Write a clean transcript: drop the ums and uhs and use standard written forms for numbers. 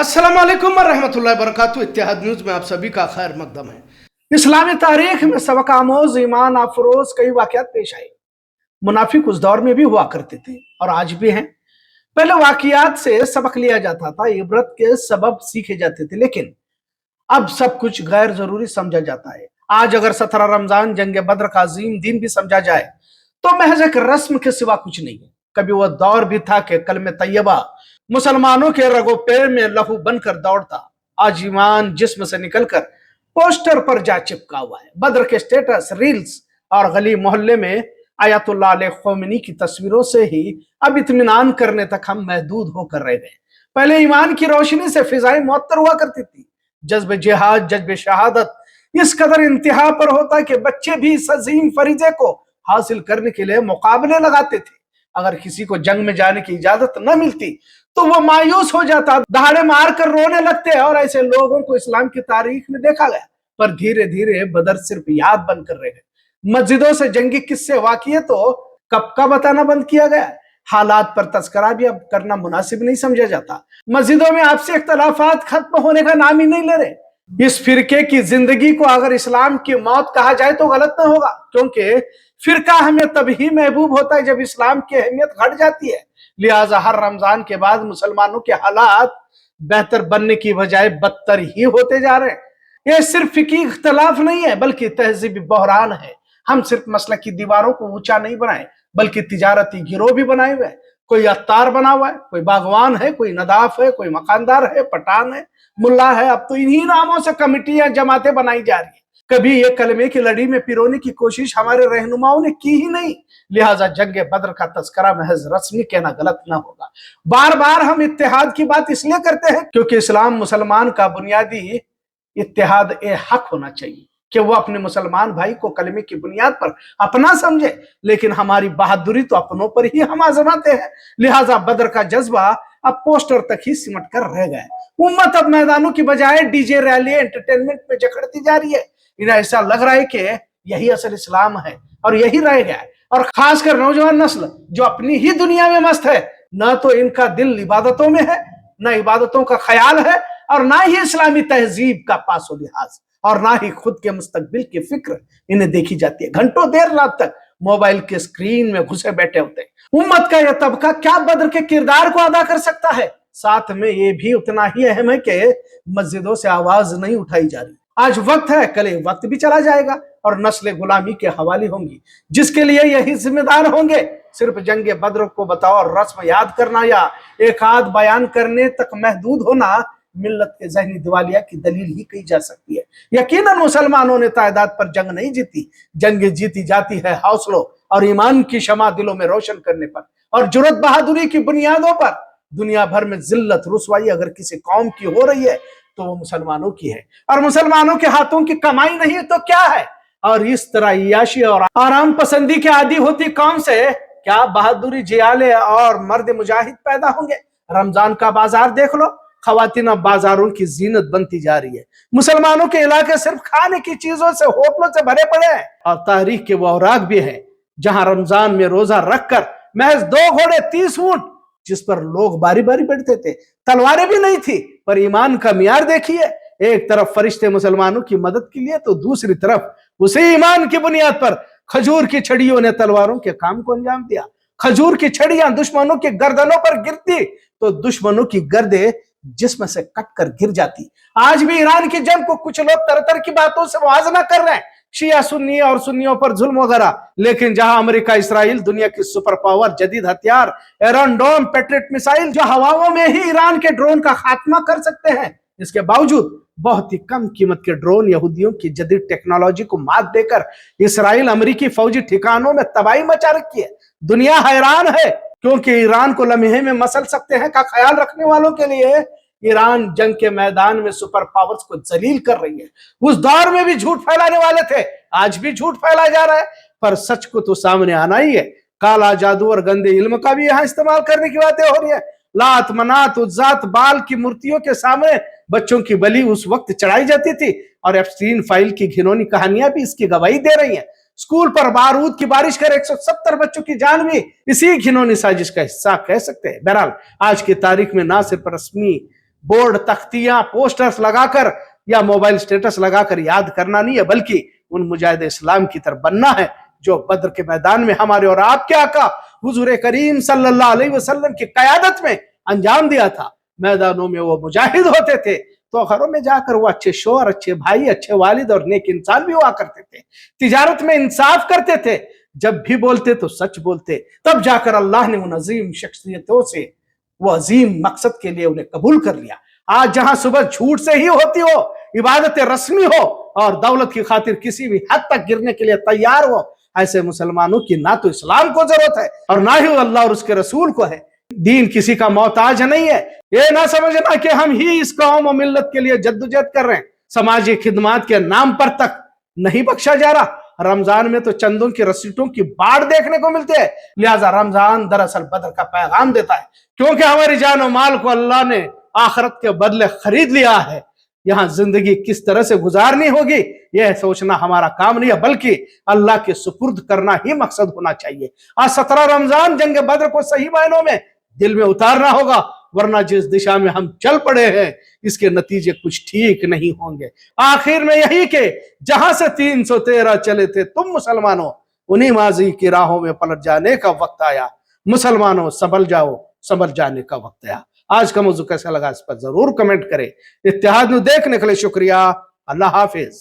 अस्सलाम वालेकुम रहमतुल्लाहि वबरकातुहू। इत्तेहाद न्यूज़ में आप सभी का खैर मकदम है। इस्लामी तारीख में सबक आमोज ईमान अफरोज कई वाक़यात पेश आए। मुनाफिक उस दौर में भी हुआ करते थे और आज भी हैं। पहले वाक़यात से सबक लिया जाता था, इबरत के सबब सीखे जाते थे, लेकिन अब सब कुछ गैर जरूरी समझा जाता है। आज अगर 17 रमजान जंग बद्र का अजीम दिन भी समझा जाए तो महज एक रस्म के सिवा कुछ नहीं है। कभी वह दौर भी था कि कलमे तैयबा मुसलमानों के रगो पैर में लहू बनकर दौड़ता। आज ईमान जिस्म से निकलकर पोस्टर पर जा चिपका हुआ है। बद्र के स्टेटस, रील्स और गली मोहल्ले में आयतुल्लाह अली ख़ोमेनी की तस्वीरों से ही अब इत्मीनान करने तक हम महदूद होकर रह गए। पहले ईमान की रोशनी से फिजाएं मुअत्तर हुआ करती थी। जज्ब जिहाद, जज्ब शहादत इस कदर इंतहा पर होता कि बच्चे भी इस अजीम फरीजे को हासिल करने के लिए मुकाबले लगाते थे। अगर किसी को जंग में जाने की इजाजत न मिलती तो वो मायूस हो जाता, दहाड़े मार कर रोने लगते, और ऐसे लोगों को इस्लाम की तारीख में देखा गया। पर धीरे धीरे बदर सिर्फ याद बनकर रह गए। मस्जिदों से जंगी किस्से वाक़ये तो कब का बताना बंद किया गया। हालात पर तस्करा भी अब करना मुनासिब नहीं समझा जाता। मस्जिदों में आपसी इख्तलाफात खत्म होने का नाम ही नहीं ले रहे। इस फिरके की जिंदगी को अगर इस्लाम की मौत कहा जाए तो गलत न होगा, क्योंकि फिरका हमें तभी महबूब होता है जब इस्लाम की अहमियत घट जाती है। लिहाजा हर रमजान के बाद मुसलमानों के हालात बेहतर बनने की बजाय बदतर ही होते जा रहे हैं। यह सिर्फ फिकी इख्तलाफ नहीं है बल्कि तहजीबी बहरान है। हम सिर्फ मसलक की दीवारों को ऊंचा नहीं बनाए बल्कि तिजारती गिरोह भी बनाए हुए हैं। कोई अत्तार बना हुआ है, कोई बागवान है, कोई नदाफ है, कोई मकानदार है, पठान है, मुल्ला है। अब तो इन्हीं नामों से कमिटियां, जमातें बनाई जा रही है। कभी ये कलमे की लड़ी में पिरोने की कोशिश हमारे रहनुमाओं ने की ही नहीं। लिहाजा जंग बद्र का तस्करा महज रस्मी कहना गलत ना होगा। बार बार हम इत्तेहाद की बात इसलिए करते हैं क्योंकि इस्लाम मुसलमान का बुनियादी इत्तेहाद ए हक होना चाहिए कि वो अपने मुसलमान भाई को कलमे की बुनियाद पर अपना समझे, लेकिन हमारी बहादुरी तो अपनों पर ही हम आजमाते हैं। लिहाजा बद्र का जज्बा अब पोस्टर तक ही सिमट कर रह गए। उम्मत अब मैदानों की बजाय डीजे, रैली, एंटरटेनमेंट में जकड़ती जा रही है। इन्हें ऐसा लग रहा है कि यही असल इस्लाम है और यही रह गया है। और खासकर नौजवान नस्ल जो अपनी ही दुनिया में मस्त है, ना तो इनका दिल इबादतों में है, ना इबादतों का ख्याल है, और ना ही इस्लामी तहजीब का पासो लिहाज, और ना ही खुद के मुस्तकबिल की फिक्र इन्हें देखी जाती है। घंटों देर रात तक मोबाइल के स्क्रीन में घुसे बैठे होते हैं। उम्मत का यह तबका क्या बद्र के किरदार को अदा कर सकता है? साथ में ये भी उतना ही अहम है कि मस्जिदों से आवाज नहीं उठाई जा रही। आज वक्त है, कल वक्त भी चला जाएगा और नस्लें गुलामी के हवाले होंगी, जिसके लिए यही जिम्मेदार होंगे। सिर्फ जंग बद्र को बताओ और रस्म याद करना या एक आध बयान करने तक महदूद होना मिल्लत के ज़हनी दिवालिया की दलील ही कही जा सकती है। यकीनन मुसलमानों ने तादाद पर जंग नहीं जीती। जंग जीती जाती है हौसलों और ईमान की शमा दिलों में रोशन करने पर और जुर्रत बहादुरी की बुनियादों पर। दुनिया भर में जिल्लत रुसवाई अगर किसी कौम की हो रही है तो वो मुसलमानों की है, और मुसलमानों के हाथों की कमाई नहीं तो क्या है। और इस तरह याशी और आराम पसंदी के आदी होती कौम से क्या बहादुरी, जियाले और मर्द मुजाहिद पैदा होंगे? रमजान का बाजार देख लो, खवातीन अब बाजारों की जीनत बनती जा रही है। मुसलमानों के इलाके सिर्फ खाने की चीजों से, होटलों से भरे पड़े हैं, और तारीख के वो औराक भी है जहां रमजान में रोजा रखकर महज 2 घोड़े 30 ऊंट जिस पर लोग बारी बारी बैठते थे, तलवारें भी नहीं थी, पर ईमान का मियार देखिए। एक तरफ फरिश्ते मुसलमानों की मदद के लिए तो दूसरी तरफ उसी ईमान की बुनियाद पर खजूर की छड़ियों ने तलवारों के काम को अंजाम दिया। खजूर की छड़ियां दुश्मनों की गर्दनों पर गिरती तो दुश्मनों की गर्दे जिस्म से कट कर गिर जाती। आज भी ईरान की जंग को कुछ लोग तरह की बातों से मुआवजा कर रहे हैं, शिया सुन्नी और सुन्नियों पर जुल्म वगैरह, लेकिन जहां अमेरिका, इसराइल, दुनिया की सुपर पावर, जदीद हथियार, एरन डोम, पेट्रियट मिसाइल जो हवाओं में ही ईरान के ड्रोन का खात्मा कर सकते हैं, इसके बावजूद बहुत ही कम कीमत के ड्रोन यहूदियों की जदीद टेक्नोलॉजी को मात देकर इसराइल अमेरिकी फौजी ठिकानों में तबाही मचा रखी है। दुनिया हैरान है क्योंकि ईरान को लम्हे में मसल सकते हैं का ख्याल रखने वालों के लिए ईरान जंग के मैदान में सुपर पावर्स को जलील कर रही है। उस दौर में भी झूठ फैलाने वाले थे, आज भी झूठ फैला जा रहा है, पर सच को तो सामने आना ही है। काला जादू और गंदे इल्म का भी यहाँ इस्तेमाल करने की बातें हो रही है। लात, मनात, उज्जात, बाल की मूर्तियों के सामने बच्चों की बलि उस वक्त चढ़ाई जाती थी, और एप्स्टीन फाइल की घिनौनी कहानियां भी इसकी गवाही दे रही हैं। स्कूल पर बारूद की बारिश कर 170 बच्चों की जान भी इसी घिनौनी साजिश का हिस्सा कह सकते हैं। बहरहाल आज की तारीख में ना सिर्फ रस्मी बोर्ड, तख्तियां, पोस्टर्स लगाकर या मोबाइल स्टेटस लगाकर याद करना नहीं है, बल्कि उन मुजाहिद इस्लाम की तरफ बनना है जो बद्र के मैदान में हमारे और आपके आका हुजूर करीम सल्लल्लाहु अलैहि वसल्लम की क़यादत में अंजाम दिया था। मैदानों में वो मुजाहिद होते थे तो घरों में जाकर वो अच्छे शोहर, अच्छे भाई, अच्छे वालिद और नेक इंसान भी हुआ करते थे। तिजारत में इंसाफ करते थे, जब भी बोलते तो सच बोलते। तब जाकर अल्लाह ने उन अजीम शख्सियतों से वो अजीम मकसद के लिए उन्हें कबूल कर लिया। आज जहां सुबह झूठ से ही होती हो, इबादत रस्मी हो और दौलत की खातिर किसी भी हद तक गिरने के लिए तैयार हो, ऐसे मुसलमानों की ना तो इस्लाम को जरूरत है और ना ही अल्लाह और उसके रसूल को है। दीन किसी का मोहताज नहीं है। ये ना समझना कि हम ही इस कौम और मिल्लत के लिए जद्दोजहद कर रहे हैं। समाजी खिदमत के नाम पर तक नहीं बख्शा जा रहा। रमजान में तो चंदों की रसीटों की बाढ़ देखने को मिलते हैं। लिहाजा रमजान दरअसल बदर का पैगाम देता है, क्योंकि हमारी जान और माल को अल्लाह ने आखिरत के बदले खरीद लिया है। यहाँ जिंदगी किस तरह से गुजारनी होगी यह सोचना हमारा काम नहीं है, बल्कि अल्लाह के सुपुर्द करना ही मकसद होना चाहिए। आज 17 रमजान जंग बद्र को सही मायनों में दिल में उतारना होगा, वरना जिस दिशा में हम चल पड़े हैं इसके नतीजे कुछ ठीक नहीं होंगे। आखिर में यही के जहां से 313 चले थे तुम मुसलमानों, उन्हीं माजी की राहों में पलट जाने का वक्त आया। मुसलमानों संभल जाओ, संभल जाने का वक्त आया। आज का मौजू कैसा लगा इस पर जरूर कमेंट करें। इत्तेहाद न्यूज़ देखने के लिए शुक्रिया। अल्लाह हाफिज।